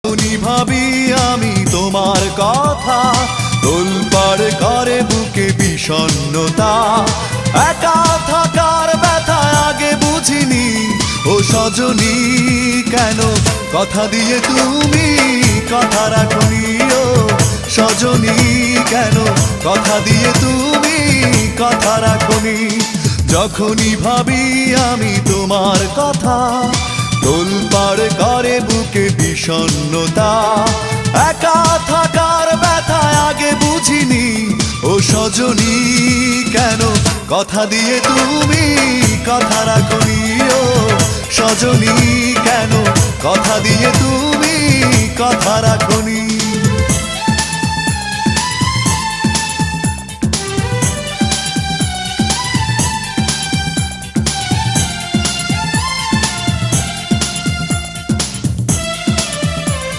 উনি ভাবি আমি তোমার কথা, তোলপাড় করে বুকে বিষণ্ণতা। একা থাকার ব্যথা আগে বুঝিনি, ও সজনী কেন কথা দিয়ে তুমি কথা রাখনি। ও সজনী কেন কথা দিয়ে তুমি কথা রাখনি। যখনই ভাবি আমি তোমার কথা, তোলপাড় করে বুকে বিষণ্ণতা। একা থাকার ব্যথা আগে বুঝিনি, ও সজনী কেন কথা দিয়ে তুমি কথা রাখনি। ও সজনী কেন কথা দিয়ে তুমি কথা রাখনি।